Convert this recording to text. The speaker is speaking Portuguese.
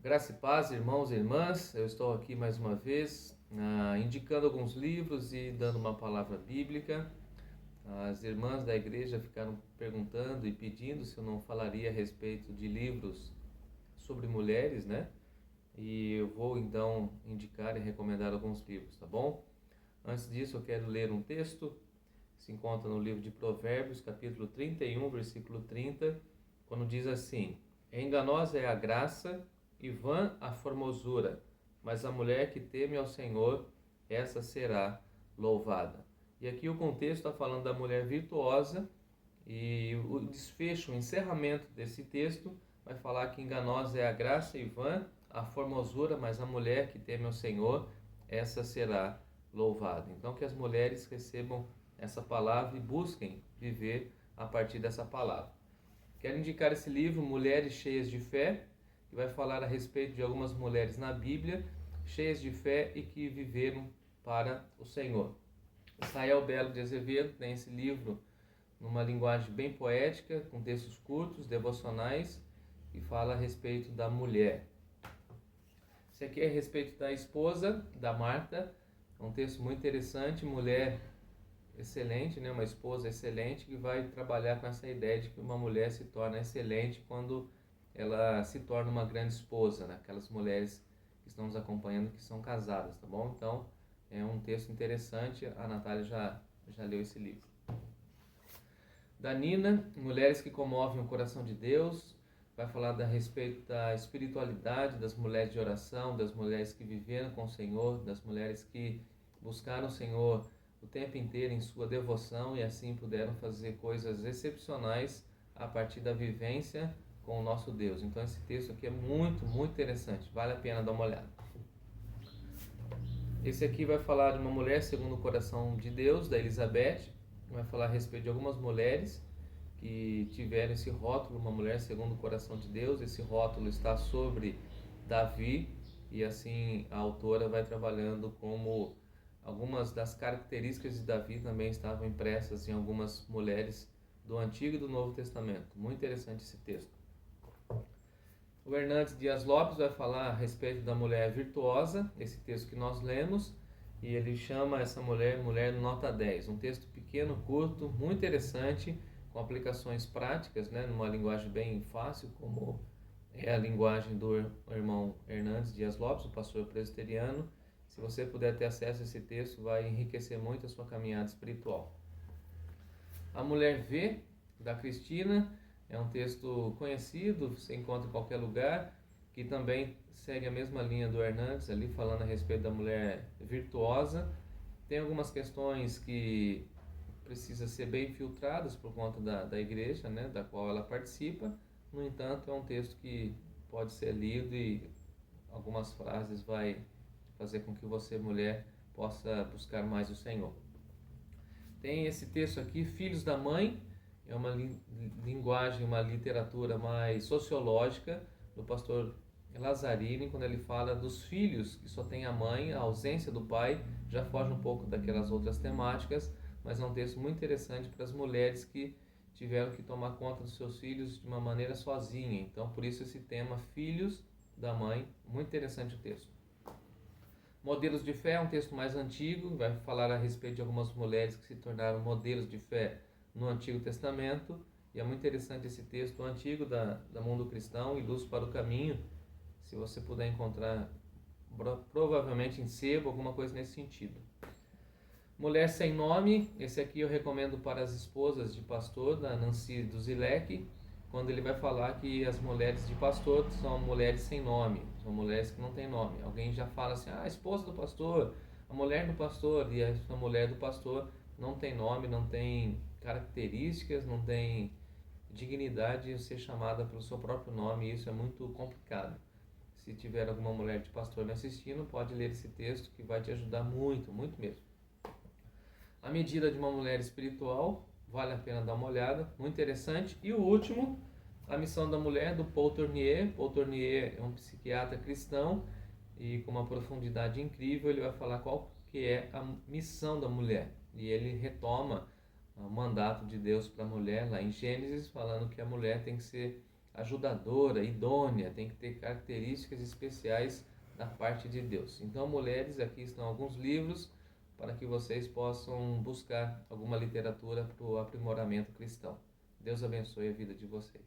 Graça e paz, irmãos e irmãs. Eu estou aqui mais uma vez, indicando alguns livros e dando uma palavra bíblica. As irmãs da igreja ficaram perguntando e pedindo se eu não falaria a respeito de livros sobre mulheres, né? E eu vou então indicar e recomendar alguns livros, tá bom? Antes disso, eu quero ler um texto que se encontra no livro de Provérbios, capítulo 31, versículo 30, quando diz assim: enganosa é a graça e vã a formosura, mas a mulher que teme ao Senhor, essa será louvada. E aqui o contexto está falando da mulher virtuosa, e o desfecho, o encerramento desse texto vai falar que enganosa é a graça e vã a formosura, mas a mulher que teme ao Senhor, essa será louvada. Então que as mulheres recebam essa palavra e busquem viver a partir dessa palavra. Quero indicar esse livro, Mulheres Cheias de Fé, que vai falar a respeito de algumas mulheres na Bíblia, cheias de fé e que viveram para o Senhor. Israel Belo de Azevedo tem esse livro numa linguagem bem poética, com textos curtos, devocionais, e fala a respeito da mulher. Esse aqui é a respeito da esposa, da Marta, é um texto muito interessante, mulher excelente, né? Uma esposa excelente que vai trabalhar com essa ideia de que uma mulher se torna excelente quando ela se torna uma grande esposa, né? Aquelas mulheres que estão nos acompanhando que são casadas, tá bom? Então, é um texto interessante, a Natália já leu esse livro. Da Nina, Mulheres que Comovem o Coração de Deus, vai falar a respeito da espiritualidade das mulheres de oração, das mulheres que viveram com o Senhor, das mulheres que buscaram o Senhor o tempo inteiro em sua devoção e assim puderam fazer coisas excepcionais a partir da vivência com o nosso Deus. Então esse texto aqui é muito, muito interessante, vale a pena dar uma olhada. Esse aqui vai falar de uma mulher segundo o coração de Deus, da Elizabeth, vai falar a respeito de algumas mulheres que tiveram esse rótulo, uma mulher segundo o coração de Deus. Esse rótulo está sobre Davi e assim a autora vai trabalhando como algumas das características de Davi também estavam impressas em algumas mulheres do Antigo e do Novo Testamento. Muito interessante esse texto. O Hernandes Dias Lopes vai falar a respeito da mulher virtuosa, esse texto que nós lemos, e ele chama essa mulher nota 10. Um texto pequeno, curto, muito interessante, com aplicações práticas, né, numa linguagem bem fácil, como é a linguagem do irmão Hernandes Dias Lopes, o pastor presbiteriano. Se você puder ter acesso a esse texto, vai enriquecer muito a sua caminhada espiritual. A Mulher V, da Cristina, é um texto conhecido, você encontra em qualquer lugar, que também segue a mesma linha do Hernandes, ali falando a respeito da mulher virtuosa. Tem algumas questões que precisam ser bem filtradas por conta da igreja, né, da qual ela participa. No entanto, é um texto que pode ser lido e algumas frases vai fazer com que você, mulher, possa buscar mais o Senhor. Tem esse texto aqui, Filhos da Mãe, é uma linguagem, uma literatura mais sociológica do pastor Lazzarini, quando ele fala dos filhos que só tem a mãe, a ausência do pai, já foge um pouco daquelas outras temáticas, mas é um texto muito interessante para as mulheres que tiveram que tomar conta dos seus filhos de uma maneira sozinha. Então, por isso esse tema, Filhos da Mãe, muito interessante o texto. Modelos de Fé é um texto mais antigo, vai falar a respeito de algumas mulheres que se tornaram modelos de fé no Antigo Testamento, e é muito interessante esse texto antigo da Mundo Cristão e Luz para o Caminho. Se você puder encontrar, provavelmente em sebo, alguma coisa nesse sentido. Mulher Sem Nome, esse aqui eu recomendo para as esposas de pastor, da Nancy Duzilek, quando ele vai falar que as mulheres de pastor são mulheres sem nome, são mulheres que não têm nome. Alguém já fala assim, a esposa do pastor, a mulher do pastor, e a mulher do pastor não tem nome, não tem características, não tem dignidade de ser chamada pelo seu próprio nome, e isso é muito complicado. Se tiver alguma mulher de pastor me assistindo, pode ler esse texto que vai te ajudar muito, muito mesmo. A Medida de uma Mulher Espiritual, vale a pena dar uma olhada, muito interessante. E o último, A Missão da Mulher, do Paul Tournier. Paul Tournier é um psiquiatra cristão e com uma profundidade incrível ele vai falar qual que é a missão da mulher. E ele retoma o mandato de Deus para a mulher lá em Gênesis, falando que a mulher tem que ser ajudadora, idônea, tem que ter características especiais da parte de Deus. Então, mulheres, aqui estão alguns livros para que vocês possam buscar alguma literatura para o aprimoramento cristão. Deus abençoe a vida de vocês.